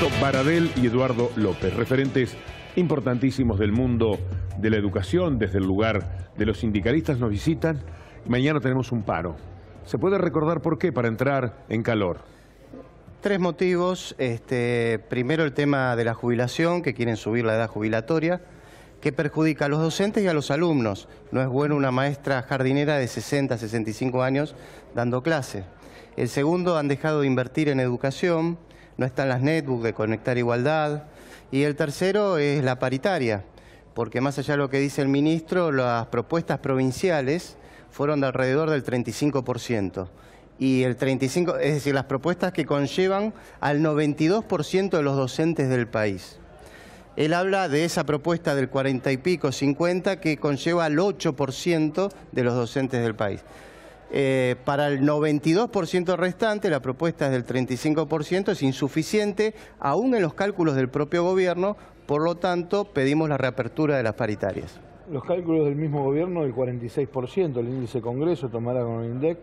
Ernesto Baradel y Eduardo López, referentes importantísimos del mundo de la educación. Desde el lugar de los sindicalistas nos visitan. Mañana tenemos un paro. ¿Se puede recordar por qué para entrar en calor? Tres motivos. Primero, el tema de la jubilación, que quieren subir la edad jubilatoria, que perjudica a los docentes y a los alumnos. No es bueno una maestra jardinera de 60, 65 años dando clase. El segundo, han dejado de invertir en educación, no están las netbooks de Conectar Igualdad. Y el tercero es la paritaria, porque más allá de lo que dice el ministro, las propuestas provinciales fueron de alrededor del 35%. Y el 35%, es decir, las propuestas que conllevan al 92% de los docentes del país. Él habla de esa propuesta del 40 y pico, 50, que conlleva al 8% de los docentes del país. Para el 92% restante, la propuesta es del 35%, es insuficiente, aún en los cálculos del propio gobierno, por lo tanto, pedimos la reapertura de las paritarias. Los cálculos del mismo gobierno, del 46%, el índice Congreso tomará con el INDEC,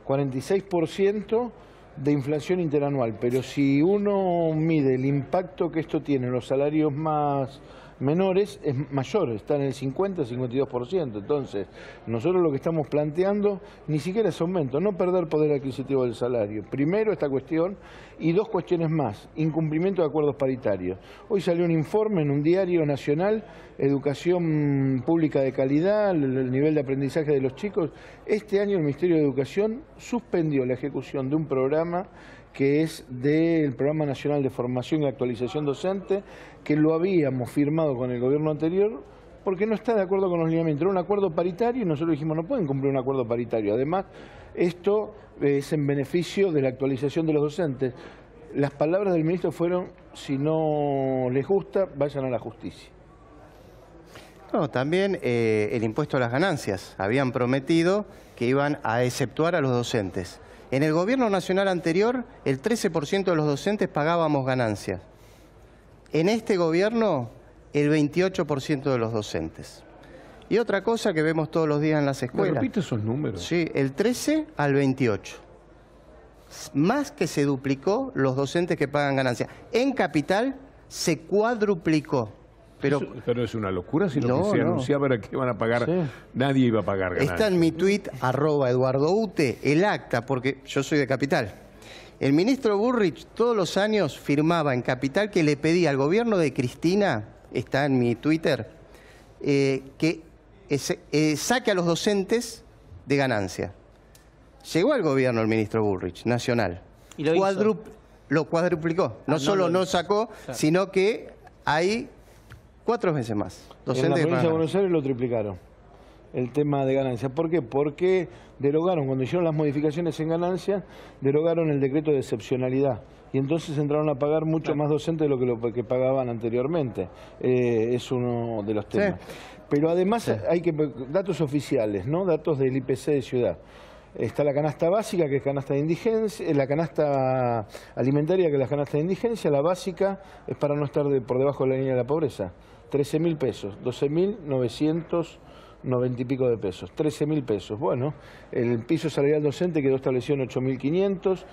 46% de inflación interanual, pero si uno mide el impacto que esto tiene en los salarios más menores, es mayor, está en el 50-52%. Entonces, nosotros lo que estamos planteando ni siquiera es aumento, no perder poder adquisitivo del salario. Primero esta cuestión, y dos cuestiones más: incumplimiento de acuerdos paritarios. Hoy salió un informe en un diario nacional, educación pública de calidad, el nivel de aprendizaje de los chicos. Este año el Ministerio de Educación suspendió la ejecución de un programa que es del Programa Nacional de Formación y Actualización Docente, que lo habíamos firmado con el gobierno anterior, porque no está de acuerdo con los lineamientos. Era un acuerdo paritario y nosotros dijimos, no pueden cumplir un acuerdo paritario. Además, esto es en beneficio de la actualización de los docentes. Las palabras del ministro fueron, si no les gusta, vayan a la justicia. No, también el impuesto a las ganancias. Habían prometido que iban a exceptuar a los docentes. En el gobierno nacional anterior, el 13% de los docentes pagábamos ganancias. En este gobierno, el 28% de los docentes. Y otra cosa que vemos todos los días en las escuelas. ¿Me repite esos números? Sí, el 13 al 28. Más que se duplicó los docentes que pagan ganancias. En Capital se cuadruplicó. Pero es una locura, si lo que se anunciaba era que iban a pagar, nadie iba a pagar ganancias. Está en mi tuit, @EduardoUte, el acta, porque yo soy de Capital. El ministro Bullrich todos los años firmaba en Capital que le pedía al gobierno de Cristina, está en mi Twitter, que saque a los docentes de ganancia. Llegó al gobierno el ministro Bullrich, nacional. ¿Y lo cuadruplicó. No solo no sacó, sino que hay 4 veces más. En la provincia de Buenos Aires lo triplicaron, el tema de ganancias. ¿Por qué? Porque derogaron, cuando hicieron las modificaciones en ganancias, derogaron el decreto de excepcionalidad. Y entonces entraron a pagar mucho más docentes de lo que pagaban anteriormente. Es uno de los temas. Sí. Pero además hay que datos oficiales, ¿no? Datos del IPC de Ciudad. Está la canasta básica, que es canasta de indigencia, la canasta alimentaria, que es la canasta de indigencia. La básica es para no estar por debajo de la línea de la pobreza. 13.000 pesos, 12.990 y pico de pesos, 13.000 pesos. Bueno, el piso salarial docente quedó establecido en 8.500,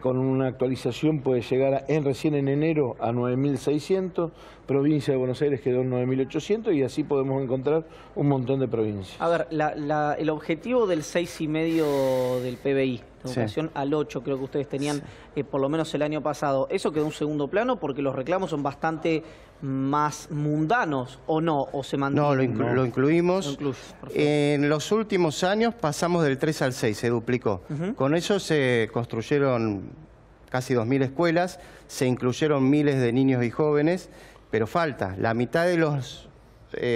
con una actualización puede llegar recién en enero a 9.600, provincia de Buenos Aires quedó en 9.800 y así podemos encontrar un montón de provincias. A ver, el objetivo del 6,5 del PBI, educación al 8, creo que ustedes tenían por lo menos el año pasado, ¿eso quedó en segundo plano porque los reclamos son bastante más mundanos o no? ¿O se mantiene? No, lo incluimos. En los últimos años pasamos del 3 al 6, se duplicó. Con eso se construyeron casi 2.000 escuelas, se incluyeron miles de niños y jóvenes, pero falta, la mitad de los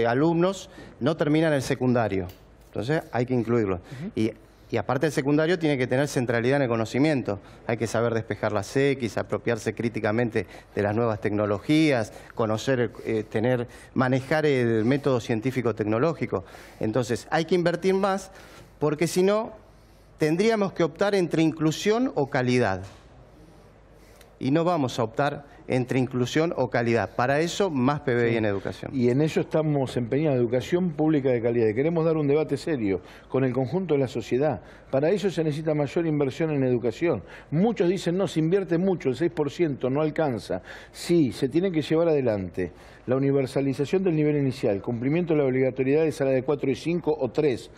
alumnos no terminan el secundario, entonces hay que incluirlo. Y aparte del secundario tiene que tener centralidad en el conocimiento, hay que saber despejar las X, apropiarse críticamente de las nuevas tecnologías, conocer, manejar el método científico-tecnológico. Entonces hay que invertir más, porque si no, tendríamos que optar entre inclusión o calidad. y no vamos a optar entre inclusión o calidad. Para eso, más PBI en educación. Y en eso estamos empeñados, educación pública de calidad. Y queremos dar un debate serio con el conjunto de la sociedad. Para eso se necesita mayor inversión en educación. Muchos dicen, no, se invierte mucho, el 6% no alcanza. Sí, se tiene que llevar adelante la universalización del nivel inicial, cumplimiento de la obligatoriedad de sala de 4 y 5 o 3.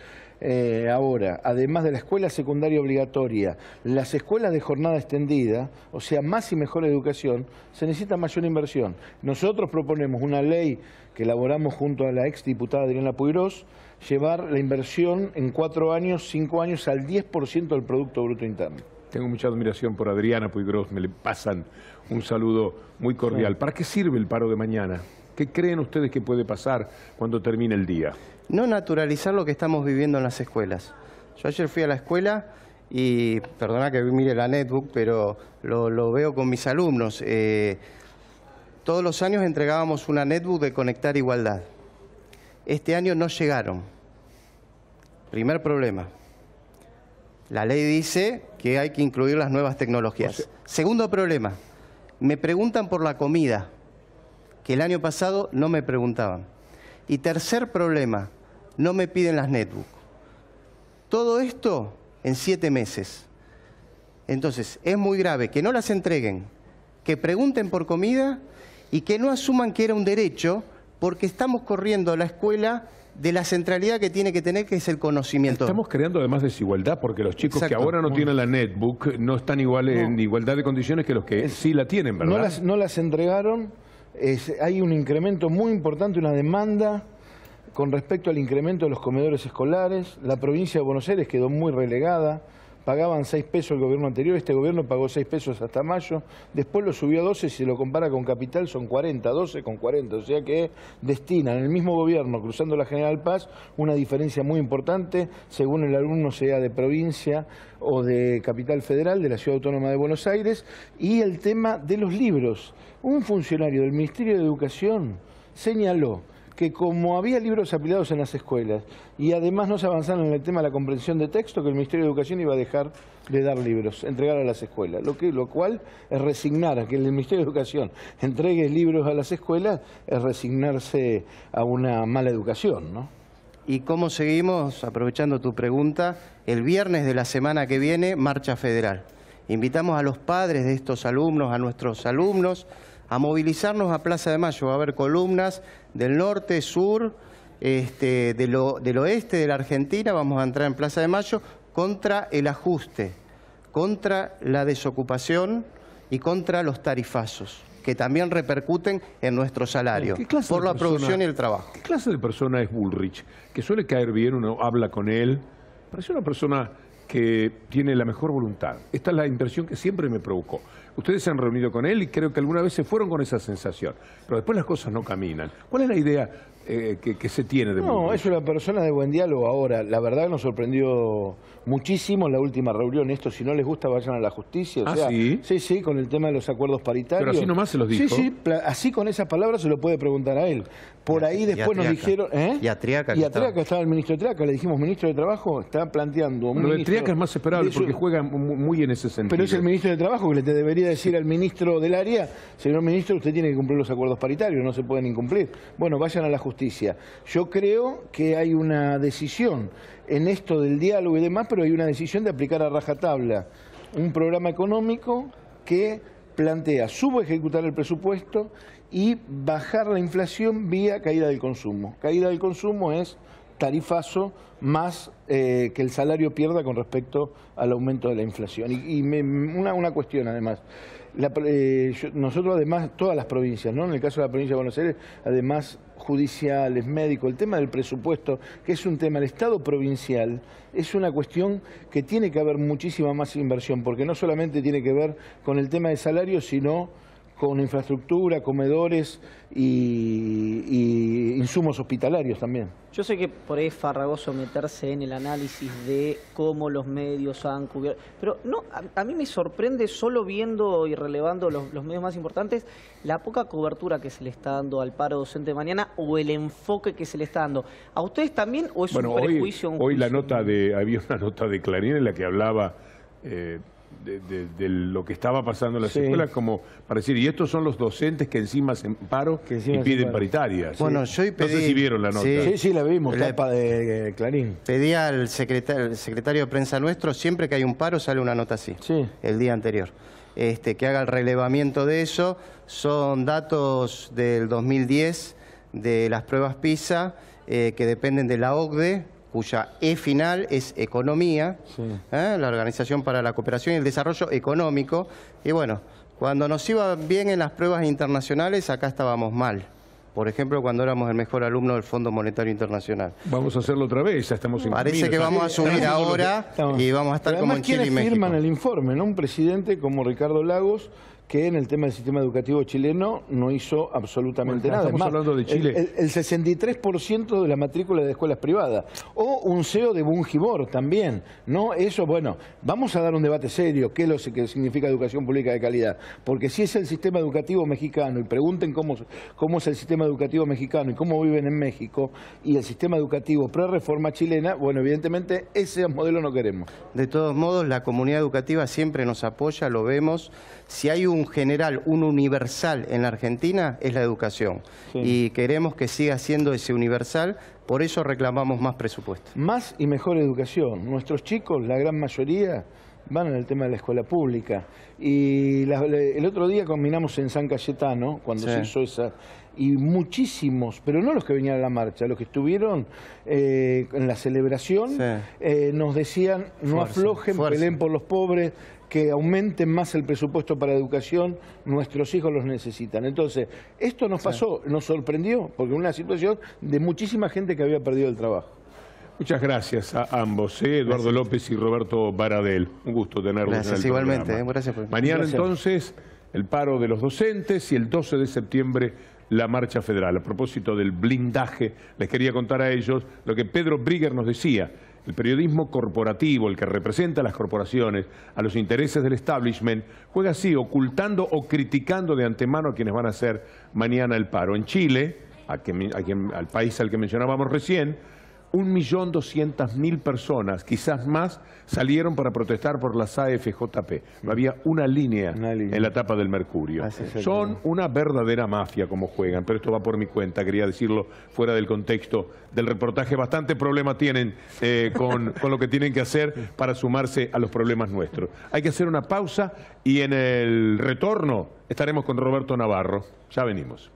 Ahora, además de la escuela secundaria obligatoria, las escuelas de jornada extendida, o sea, más y mejor educación, se necesita mayor inversión. Nosotros proponemos una ley que elaboramos junto a la exdiputada Adriana Puigros, llevar la inversión en 4 años, 5 años al 10% del Producto Bruto Interno. Tengo mucha admiración por Adriana Puigros, me le pasan un saludo muy cordial. ¿Para qué sirve el paro de mañana? ¿Qué creen ustedes que puede pasar cuando termine el día? No naturalizar lo que estamos viviendo en las escuelas. Yo ayer fui a la escuela y, perdona que mire la netbook, pero lo veo con mis alumnos. Todos los años entregábamos una netbook de Conectar Igualdad. Este año no llegaron. Primer problema. La ley dice que hay que incluir las nuevas tecnologías. Segundo problema. Me preguntan por la comida, que el año pasado no me preguntaban. Y tercer problema. No me piden las netbook. Todo esto en 7 meses. Entonces, es muy grave que no las entreguen, que pregunten por comida y que no asuman que era un derecho, porque estamos corriendo la escuela de la centralidad que tiene que tener, que es el conocimiento. Estamos creando además desigualdad, porque los chicos que ahora no tienen la netbook no están en igualdad de condiciones que los que sí la tienen, ¿verdad? No las entregaron, hay un incremento muy importante, una demanda con respecto al incremento de los comedores escolares. La provincia de Buenos Aires quedó muy relegada, pagaban 6 pesos el gobierno anterior, este gobierno pagó 6 pesos hasta mayo, después lo subió a 12, si se lo compara con Capital son 40, 12 con 40, o sea que destinan el mismo gobierno, cruzando la General Paz, una diferencia muy importante, según el alumno sea de provincia o de Capital Federal, de la Ciudad Autónoma de Buenos Aires. Y el tema de los libros. Un funcionario del Ministerio de Educación señaló que como había libros apilados en las escuelas y además no se avanzaron en el tema de la comprensión de texto, que el Ministerio de Educación iba a dejar de dar libros, entregar a las escuelas. Lo cual es resignar a que el Ministerio de Educación entregue libros a las escuelas, es resignarse a una mala educación, ¿no? ¿Y cómo seguimos? Aprovechando tu pregunta, el viernes de la semana que viene, marcha federal. Invitamos a los padres de estos alumnos, a nuestros alumnos, a movilizarnos a Plaza de Mayo. Va a haber columnas del norte, sur, del oeste de la Argentina. Vamos a entrar en Plaza de Mayo contra el ajuste, contra la desocupación y contra los tarifazos, que también repercuten en nuestro salario, por la producción y el trabajo. ¿Qué clase de persona es Bullrich? Que suele caer bien, uno habla con él, parece una persona que tiene la mejor voluntad. Esta es la impresión que siempre me provocó. Ustedes se han reunido con él y creo que alguna vez se fueron con esa sensación, pero después las cosas no caminan. ¿Cuál es la idea que se tiene de Bullrich? No, es una persona de buen diálogo. Ahora, la verdad nos sorprendió muchísimo en la última reunión. Esto, si no les gusta, vayan a la justicia. O sea, ¿sí? Sí, con el tema de los acuerdos paritarios. Pero así nomás se los dijo. Sí, así con esas palabras se lo puede preguntar a él. Por ahí después nos dijeron... Y a Triaca. Y a Triaca estaba el ministro de Triaca. Le dijimos, ministro de Trabajo, está planteando... Lo de Triaca es más esperable porque juega muy en ese sentido. Pero es el ministro de Trabajo que le debería decir al ministro del área, señor ministro, usted tiene que cumplir los acuerdos paritarios, no se pueden incumplir. Bueno, vayan a la justicia. Yo creo que hay una decisión en esto del diálogo y demás, pero hay una decisión de aplicar a rajatabla un programa económico que plantea subejecutar el presupuesto y bajar la inflación vía caída del consumo. Caída del consumo es tarifazo más que el salario pierda con respecto al aumento de la inflación. Una cuestión además. Nosotros además, todas las provincias, ¿no? En el caso de la provincia de Buenos Aires, además judiciales, médicos, el tema del presupuesto, que es un tema del Estado provincial, es una cuestión que tiene que haber muchísima más inversión, porque no solamente tiene que ver con el tema de salarios, sino con infraestructura, comedores y insumos hospitalarios también. Yo sé que por ahí es farragoso meterse en el análisis de cómo los medios han cubierto, pero no, a mí me sorprende, solo viendo y relevando los medios más importantes, la poca cobertura que se le está dando al paro docente de mañana o el enfoque que se le está dando. ¿A ustedes también o es un prejuicio? Hoy había una nota de Clarín en la que hablaba de lo que estaba pasando en las escuelas, como para decir, y estos son los docentes que encima hacen paro y piden paritarias. Bueno, yo pedí, no sé si vieron la nota. Sí, la vimos, tapa de Clarín. Pedí al secretario de prensa nuestro, siempre que hay un paro sale una nota así, el día anterior. Que haga el relevamiento de eso. Son datos del 2010 de las pruebas PISA que dependen de la OCDE, cuya E final es economía, la Organización para la Cooperación y el Desarrollo Económico. Y bueno, cuando nos iba bien en las pruebas internacionales, acá estábamos mal. Por ejemplo, cuando éramos el mejor alumno del Fondo Monetario Internacional. Vamos a hacerlo otra vez, ya estamos en Parece que vamos a subir ahora y vamos a estar como en Chile y México. Firman el informe, ¿no? Un presidente como Ricardo Lagos, que en el tema del sistema educativo chileno no hizo absolutamente nada. Estamos hablando de Chile. El 63% de la matrícula de escuelas privadas. O un CEO de Bungibor también. ¿No? Eso, bueno, vamos a dar un debate serio. ¿Qué es lo que significa educación pública de calidad? Porque si es el sistema educativo mexicano, y pregunten cómo es el sistema educativo mexicano y cómo viven en México, y el sistema educativo pre-reforma chilena, bueno, evidentemente ese modelo no queremos. De todos modos, la comunidad educativa siempre nos apoya, lo vemos. Si hay un general, un universal en la Argentina, es la educación. Y queremos que siga siendo ese universal, por eso reclamamos más presupuesto. Más y mejor educación. Nuestros chicos, la gran mayoría, van en el tema de la escuela pública. Y el otro día combinamos en San Cayetano, cuando se hizo esa, y muchísimos, pero no los que venían a la marcha, los que estuvieron en la celebración, nos decían, no aflojen, peleen por los pobres, que aumenten más el presupuesto para educación, nuestros hijos los necesitan. Entonces, esto nos pasó, nos sorprendió, porque una situación de muchísima gente que había perdido el trabajo. Muchas gracias a ambos, Eduardo López y Roberto Baradel. Un gusto tenerlos en el programa. Igualmente, gracias por... Mañana entonces el paro de los docentes y el 12 de septiembre la marcha federal. A propósito del blindaje, les quería contar a ellos lo que Pedro Brigger nos decía. El periodismo corporativo, el que representa a las corporaciones, a los intereses del establishment, juega así, ocultando o criticando de antemano a quienes van a hacer mañana el paro. En Chile, al país al que mencionábamos recién, 1.200.000 personas, quizás más, salieron para protestar por las AFJP. No había una línea en la tapa del Mercurio. Son una verdadera mafia como juegan, pero esto va por mi cuenta, quería decirlo fuera del contexto del reportaje. Bastante problema tienen con lo que tienen que hacer para sumarse a los problemas nuestros. Hay que hacer una pausa y en el retorno estaremos con Roberto Navarro. Ya venimos.